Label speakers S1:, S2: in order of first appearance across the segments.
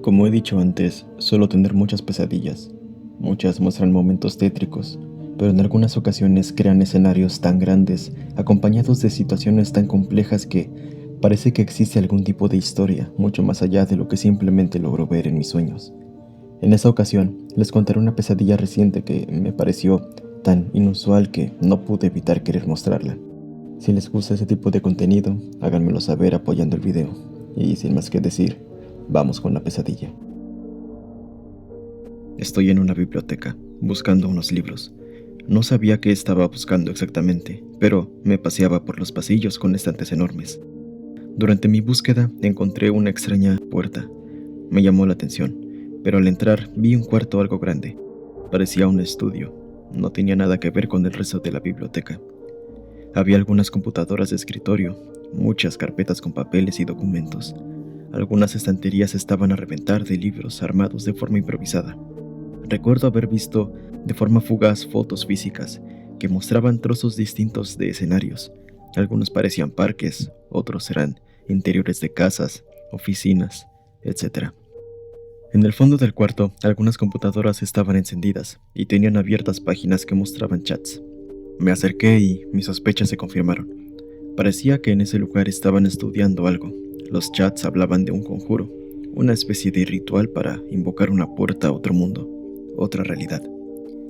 S1: Como he dicho antes, suelo tener muchas pesadillas. Muchas muestran momentos tétricos, pero en algunas ocasiones crean escenarios tan grandes, acompañados de situaciones tan complejas que parece que existe algún tipo de historia, mucho más allá de lo que simplemente logro ver en mis sueños. En esa ocasión, les contaré una pesadilla reciente que me pareció tan inusual que no pude evitar querer mostrarla. Si les gusta ese tipo de contenido, háganmelo saber apoyando el video. Y sin más que decir, vamos con la pesadilla. Estoy en una biblioteca, buscando unos libros. No sabía qué estaba buscando exactamente, pero me paseaba por los pasillos con estantes enormes. Durante mi búsqueda encontré una extraña puerta. Me llamó la atención, pero al entrar vi un cuarto algo grande. Parecía un estudio. No tenía nada que ver con el resto de la biblioteca. Había algunas computadoras de escritorio, muchas carpetas con papeles y documentos. Algunas estanterías estaban a reventar de libros armados de forma improvisada. Recuerdo haber visto de forma fugaz fotos físicas que mostraban trozos distintos de escenarios. Algunos parecían parques, otros eran interiores de casas, oficinas, etc. En el fondo del cuarto, algunas computadoras estaban encendidas y tenían abiertas páginas que mostraban chats. Me acerqué y mis sospechas se confirmaron. Parecía que en ese lugar estaban estudiando algo. Los chats hablaban de un conjuro, una especie de ritual para invocar una puerta a otro mundo, otra realidad.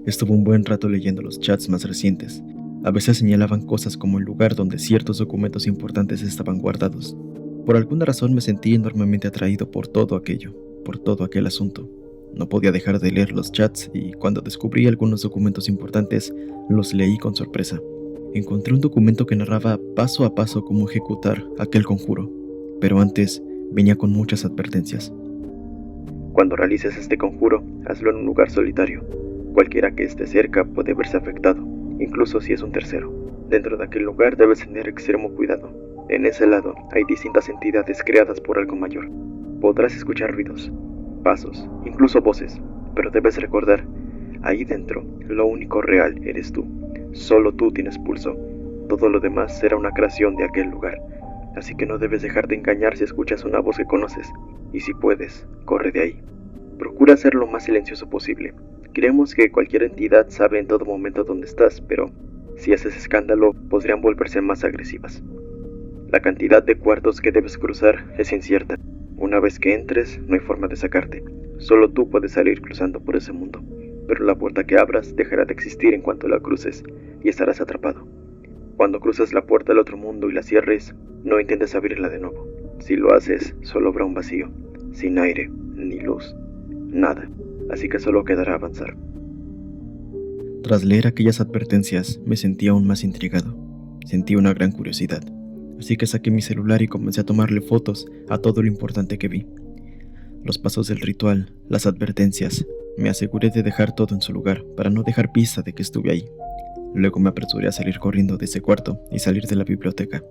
S1: Estuve un buen rato leyendo los chats más recientes. A veces señalaban cosas como el lugar donde ciertos documentos importantes estaban guardados. Por alguna razón me sentí enormemente atraído por todo aquello, por todo aquel asunto. No podía dejar de leer los chats y cuando descubrí algunos documentos importantes, los leí con sorpresa. Encontré un documento que narraba paso a paso cómo ejecutar aquel conjuro, pero antes venía con muchas advertencias. Cuando realices este conjuro, hazlo en un lugar solitario. Cualquiera que esté cerca puede verse afectado, incluso si es un tercero. Dentro de aquel lugar debes tener extremo cuidado. En ese lado hay distintas entidades creadas por algo mayor. Podrás escuchar ruidos, pasos, incluso voces, pero debes recordar, ahí dentro, lo único real eres tú. Solo tú tienes pulso. Todo lo demás será una creación de aquel lugar. Así que no debes dejar de engañar si escuchas una voz que conoces. Y si puedes, corre de ahí. Procura ser lo más silencioso posible. Creemos que cualquier entidad sabe en todo momento dónde estás, pero si haces escándalo, podrían volverse más agresivas. La cantidad de cuartos que debes cruzar es incierta. Una vez que entres, no hay forma de sacarte. Solo tú puedes salir cruzando por ese mundo. Pero la puerta que abras dejará de existir en cuanto la cruces y estarás atrapado. Cuando cruces la puerta al otro mundo y la cierres, no intentes abrirla de nuevo. Si lo haces, solo habrá un vacío, sin aire, ni luz, nada. Así que solo quedará avanzar. Tras leer aquellas advertencias, me sentí aún más intrigado. Sentí una gran curiosidad. Así que saqué mi celular y comencé a tomarle fotos a todo lo importante que vi. Los pasos del ritual, las advertencias. Me aseguré de dejar todo en su lugar para no dejar pista de que estuve ahí. Luego me apresuré a salir corriendo de ese cuarto y salir de la biblioteca.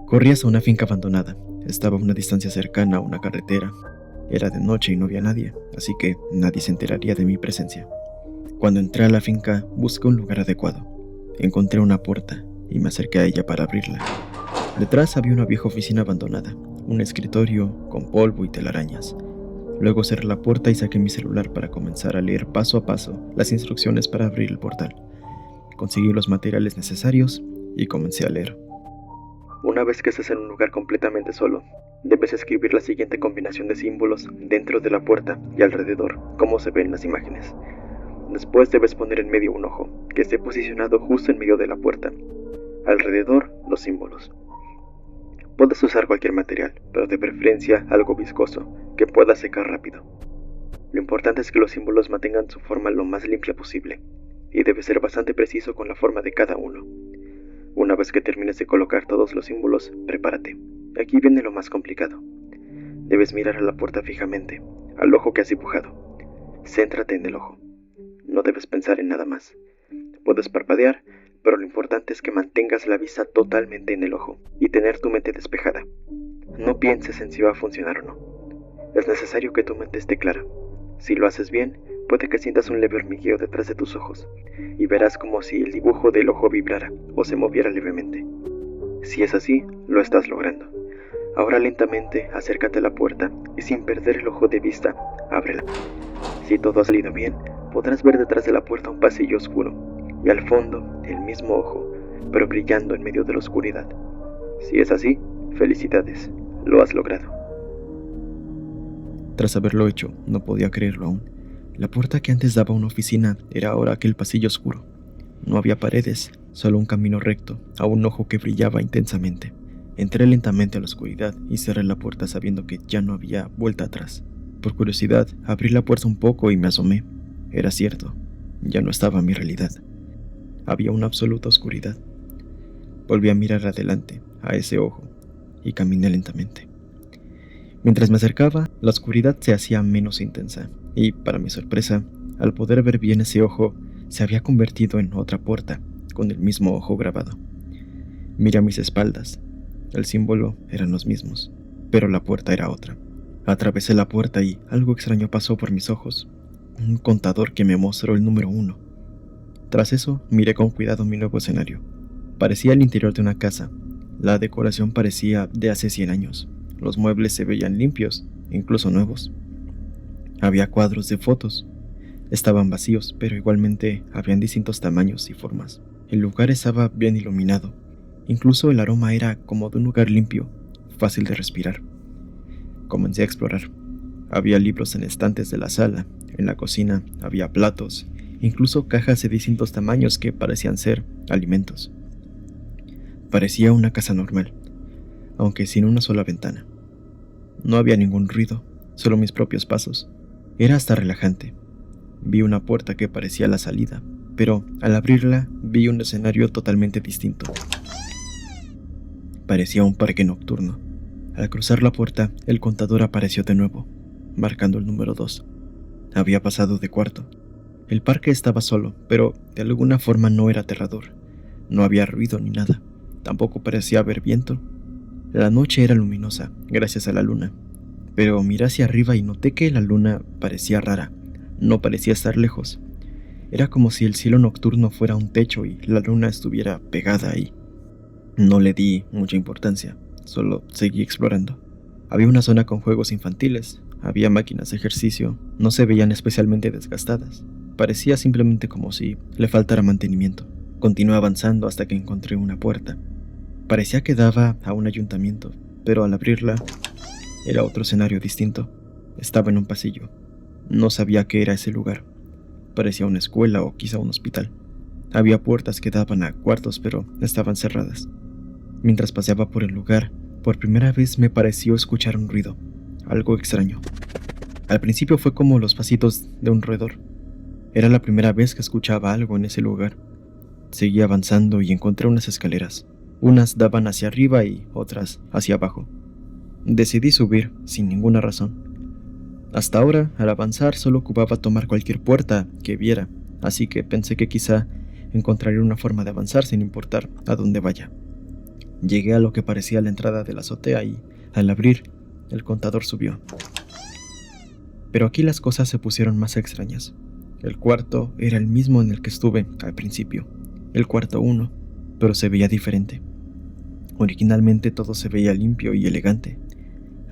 S1: Corrí hacia una finca abandonada. Estaba a una distancia cercana a una carretera. Era de noche y no había nadie, así que nadie se enteraría de mi presencia. Cuando entré a la finca, busqué un lugar adecuado. Encontré una puerta y me acerqué a ella para abrirla. Detrás había una vieja oficina abandonada, un escritorio con polvo y telarañas. Luego cerré la puerta y saqué mi celular para comenzar a leer paso a paso las instrucciones para abrir el portal. Conseguí los materiales necesarios y comencé a leer. Una vez que estés en un lugar completamente solo, debes escribir la siguiente combinación de símbolos dentro de la puerta y alrededor, como se ve en las imágenes. Después debes poner en medio un ojo, que esté posicionado justo en medio de la puerta. Alrededor, los símbolos. Puedes usar cualquier material, pero de preferencia algo viscoso, que pueda secar rápido. Lo importante es que los símbolos mantengan su forma lo más limpia posible, y debes ser bastante preciso con la forma de cada uno. Una vez que termines de colocar todos los símbolos, prepárate. Aquí viene lo más complicado. Debes mirar a la puerta fijamente, al ojo que has dibujado. Céntrate en el ojo. No debes pensar en nada más. Puedes parpadear, pero lo importante es que mantengas la vista totalmente en el ojo y tener tu mente despejada. No pienses en si va a funcionar o no. Es necesario que tu mente esté clara. Si lo haces bien, puede que sientas un leve hormigueo detrás de tus ojos y verás como si el dibujo del ojo vibrara o se moviera levemente. Si es así, lo estás logrando. Ahora lentamente acércate a la puerta y sin perder el ojo de vista, ábrela. Si todo ha salido bien, podrás ver detrás de la puerta un pasillo oscuro y al fondo el mismo ojo, pero brillando en medio de la oscuridad. Si es así, felicidades, lo has logrado. Tras haberlo hecho, no podía creerlo aún. La puerta que antes daba a una oficina era ahora aquel pasillo oscuro. No había paredes, solo un camino recto, a un ojo que brillaba intensamente. Entré lentamente a la oscuridad y cerré la puerta sabiendo que ya no había vuelta atrás. Por curiosidad, abrí la puerta un poco y me asomé. Era cierto, ya no estaba mi realidad. Había una absoluta oscuridad. Volví a mirar adelante, a ese ojo, y caminé lentamente. Mientras me acercaba, la oscuridad se hacía menos intensa, y, para mi sorpresa, al poder ver bien ese ojo, se había convertido en otra puerta, con el mismo ojo grabado. Miré a mis espaldas. El símbolo eran los mismos, pero la puerta era otra. Atravesé la puerta y algo extraño pasó por mis ojos. Un contador que me mostró el número 1. Tras eso, miré con cuidado mi nuevo escenario. Parecía el interior de una casa. La decoración parecía de hace 100 años. Los muebles se veían limpios, incluso nuevos. Había cuadros de fotos. Estaban vacíos, pero igualmente habían distintos tamaños y formas. El lugar estaba bien iluminado. Incluso el aroma era como de un lugar limpio, fácil de respirar. Comencé a explorar. Había libros en estantes de la sala. En la cocina había platos, incluso cajas de distintos tamaños que parecían ser alimentos. Parecía una casa normal, aunque sin una sola ventana. No había ningún ruido, solo mis propios pasos. Era hasta relajante. Vi una puerta que parecía la salida, pero al abrirla vi un escenario totalmente distinto. Parecía un parque nocturno. Al cruzar la puerta, el contador apareció de nuevo, marcando el número 2. Había pasado de cuarto. El parque estaba solo, pero de alguna forma no era aterrador. No había ruido ni nada. Tampoco parecía haber viento. La noche era luminosa, gracias a la luna. Pero miré hacia arriba y noté que la luna parecía rara. No parecía estar lejos. Era como si el cielo nocturno fuera un techo y la luna estuviera pegada ahí. No le di mucha importancia, solo seguí explorando. Había una zona con juegos infantiles, había máquinas de ejercicio, no se veían especialmente desgastadas. Parecía simplemente como si le faltara mantenimiento. Continué avanzando hasta que encontré una puerta. Parecía que daba a un ayuntamiento, pero al abrirla, era otro escenario distinto. Estaba en un pasillo. No sabía qué era ese lugar. Parecía una escuela o quizá un hospital. Había puertas que daban a cuartos, pero estaban cerradas. Mientras paseaba por el lugar, por primera vez me pareció escuchar un ruido, algo extraño. Al principio fue como los pasitos de un roedor. Era la primera vez que escuchaba algo en ese lugar. Seguí avanzando y encontré unas escaleras. Unas daban hacia arriba y otras hacia abajo. Decidí subir sin ninguna razón. Hasta ahora, al avanzar, solo ocupaba tomar cualquier puerta que viera, así que pensé que quizá encontraría una forma de avanzar sin importar a dónde vaya. Llegué a lo que parecía la entrada de la azotea y, al abrir, el contador subió. Pero aquí las cosas se pusieron más extrañas. El cuarto era el mismo en el que estuve al principio, el cuarto 1, pero se veía diferente. Originalmente todo se veía limpio y elegante.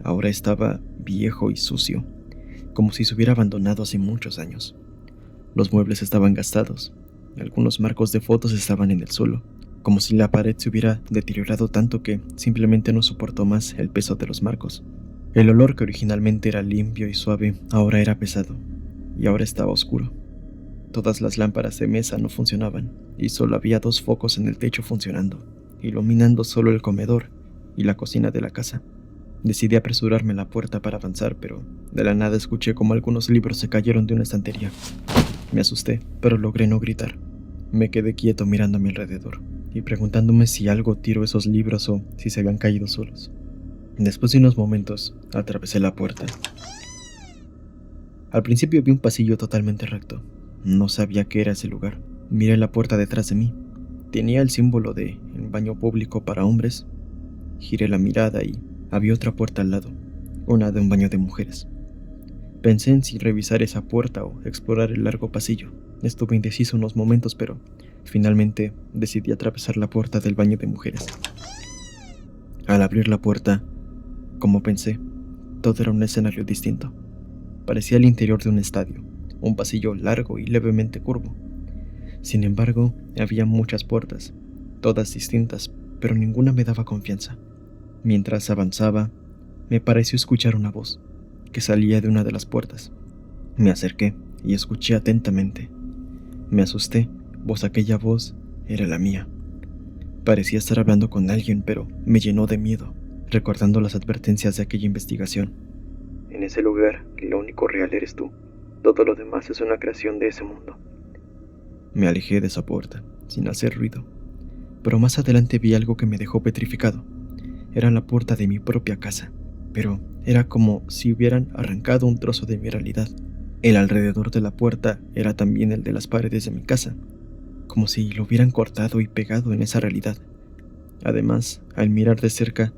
S1: Ahora estaba viejo y sucio, como si se hubiera abandonado hace muchos años. Los muebles estaban gastados, algunos marcos de fotos estaban en el suelo, como si la pared se hubiera deteriorado tanto que simplemente no soportó más el peso de los marcos. El olor, que originalmente era limpio y suave, ahora era pesado, y ahora estaba oscuro. Todas las lámparas de mesa no funcionaban, y solo había 2 focos en el techo funcionando, iluminando solo el comedor y la cocina de la casa. Decidí apresurarme a la puerta para avanzar, pero de la nada escuché como algunos libros se cayeron de una estantería. Me asusté, pero logré no gritar. Me quedé quieto mirando a mi alrededor y preguntándome si algo tiró esos libros o si se habían caído solos. Después de unos momentos, atravesé la puerta. Al principio vi un pasillo totalmente recto. No sabía qué era ese lugar. Miré la puerta detrás de mí. Tenía el símbolo de el baño público para hombres. Giré la mirada y había otra puerta al lado, una de un baño de mujeres. Pensé en si revisar esa puerta o explorar el largo pasillo. Estuve indeciso unos momentos, pero finalmente decidí atravesar la puerta del baño de mujeres. Al abrir la puerta, Como pensé, todo era un escenario distinto. Parecía el interior de un estadio, un pasillo largo y levemente curvo. Sin embargo, había muchas puertas, todas distintas, pero ninguna me daba confianza. Mientras avanzaba, me pareció escuchar una voz que salía de una de las puertas. Me acerqué y escuché atentamente. Me asusté, pues aquella voz era la mía. Parecía estar hablando con alguien, pero me llenó de miedo, recordando las advertencias de aquella investigación. En ese lugar, lo único real eres tú. Todo lo demás es una creación de ese mundo. Me alejé de esa puerta, sin hacer ruido. Pero más adelante vi algo que me dejó petrificado. Era la puerta de mi propia casa, pero era como si hubieran arrancado un trozo de mi realidad. El alrededor de la puerta era también el de las paredes de mi casa, como si lo hubieran cortado y pegado en esa realidad. Además, al mirar de cerca,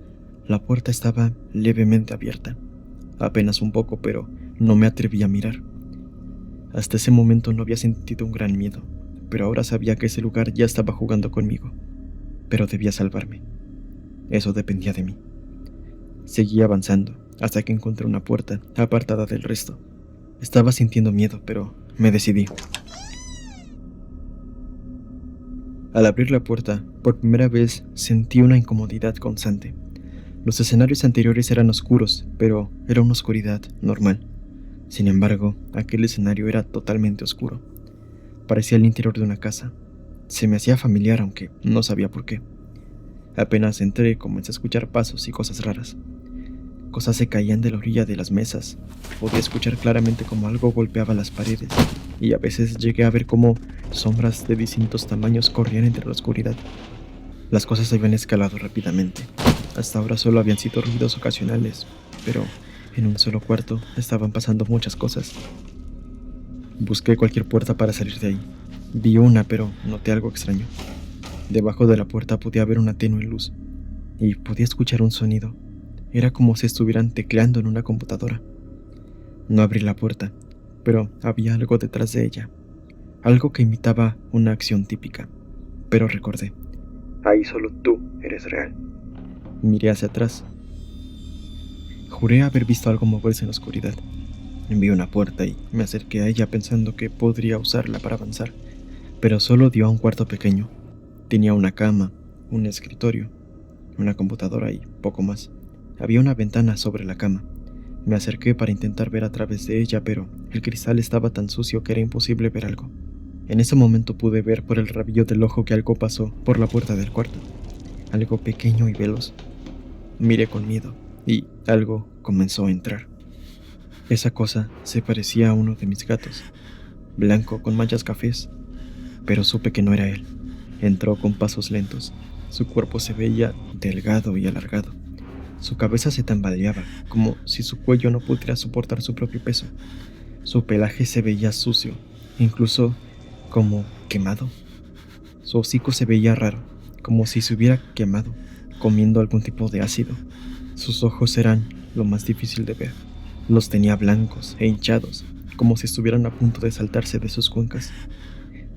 S1: la puerta estaba levemente abierta, apenas un poco, pero no me atreví a mirar. Hasta ese momento no había sentido un gran miedo, pero ahora sabía que ese lugar ya estaba jugando conmigo. Pero debía salvarme. Eso dependía de mí. Seguí avanzando hasta que encontré una puerta apartada del resto. Estaba sintiendo miedo, pero me decidí. Al abrir la puerta, por primera vez sentí una incomodidad constante. Los escenarios anteriores eran oscuros, pero era una oscuridad normal. Sin embargo, aquel escenario era totalmente oscuro. Parecía el interior de una casa. Se me hacía familiar, aunque no sabía por qué. Apenas entré, comencé a escuchar pasos y cosas raras. Cosas se caían de la orilla de las mesas. Podía escuchar claramente cómo algo golpeaba las paredes, y a veces llegué a ver cómo sombras de distintos tamaños corrían entre la oscuridad. Las cosas se habían escalado rápidamente. Hasta ahora solo habían sido ruidos ocasionales, pero en un solo cuarto estaban pasando muchas cosas. Busqué cualquier puerta para salir de ahí. Vi una, pero noté algo extraño. Debajo de la puerta podía ver una tenue luz, y podía escuchar un sonido. Era como si estuvieran tecleando en una computadora. No abrí la puerta, pero había algo detrás de ella. Algo que imitaba una acción típica. Pero recordé. Ahí solo tú eres real. Miré hacia atrás. Juré haber visto algo moverse en la oscuridad. Vi una puerta y me acerqué a ella pensando que podría usarla para avanzar, pero solo dio a un cuarto pequeño. Tenía una cama, un escritorio, una computadora y poco más. Había una ventana sobre la cama. Me acerqué para intentar ver a través de ella, pero el cristal estaba tan sucio que era imposible ver algo. En ese momento pude ver por el rabillo del ojo que algo pasó por la puerta del cuarto. Algo pequeño y veloz. Miré con miedo y algo comenzó a entrar. Esa cosa se parecía a uno de mis gatos, blanco con manchas cafés, pero supe que no era él. Entró con pasos lentos. Su cuerpo se veía delgado y alargado. Su cabeza se tambaleaba, como si su cuello no pudiera soportar su propio peso. Su pelaje se veía sucio, incluso como quemado. Su hocico se veía raro, como si se hubiera quemado, comiendo algún tipo de ácido. Sus ojos eran lo más difícil de ver. Los tenía blancos e hinchados, como si estuvieran a punto de saltarse de sus cuencas.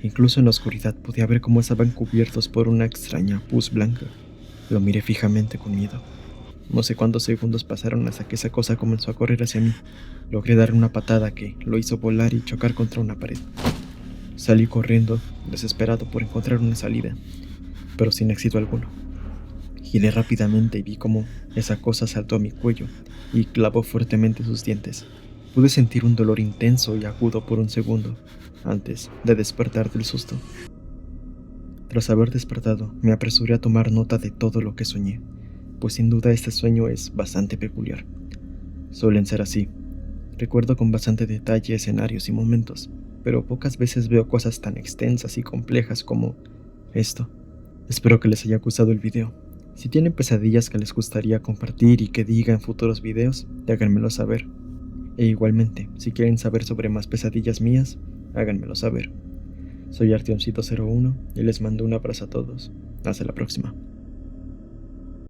S1: Incluso en la oscuridad podía ver cómo estaban cubiertos por una extraña pus blanca. Lo miré fijamente con miedo. No sé cuántos segundos pasaron hasta que esa cosa comenzó a correr hacia mí. Logré darle una patada que lo hizo volar y chocar contra una pared. Salí corriendo, desesperado por encontrar una salida, pero sin éxito alguno. Giré rápidamente y vi cómo esa cosa saltó a mi cuello y clavó fuertemente sus dientes. Pude sentir un dolor intenso y agudo por un segundo, antes de despertar del susto. Tras haber despertado, me apresuré a tomar nota de todo lo que soñé, pues sin duda este sueño es bastante peculiar. Suelen ser así. Recuerdo con bastante detalle escenarios y momentos, pero pocas veces veo cosas tan extensas y complejas como esto. Espero que les haya gustado el video. Si tienen pesadillas que les gustaría compartir y que diga en futuros videos, háganmelo saber. E igualmente, si quieren saber sobre más pesadillas mías, háganmelo saber. Soy Artioncito01 y les mando un abrazo a todos. Hasta la próxima.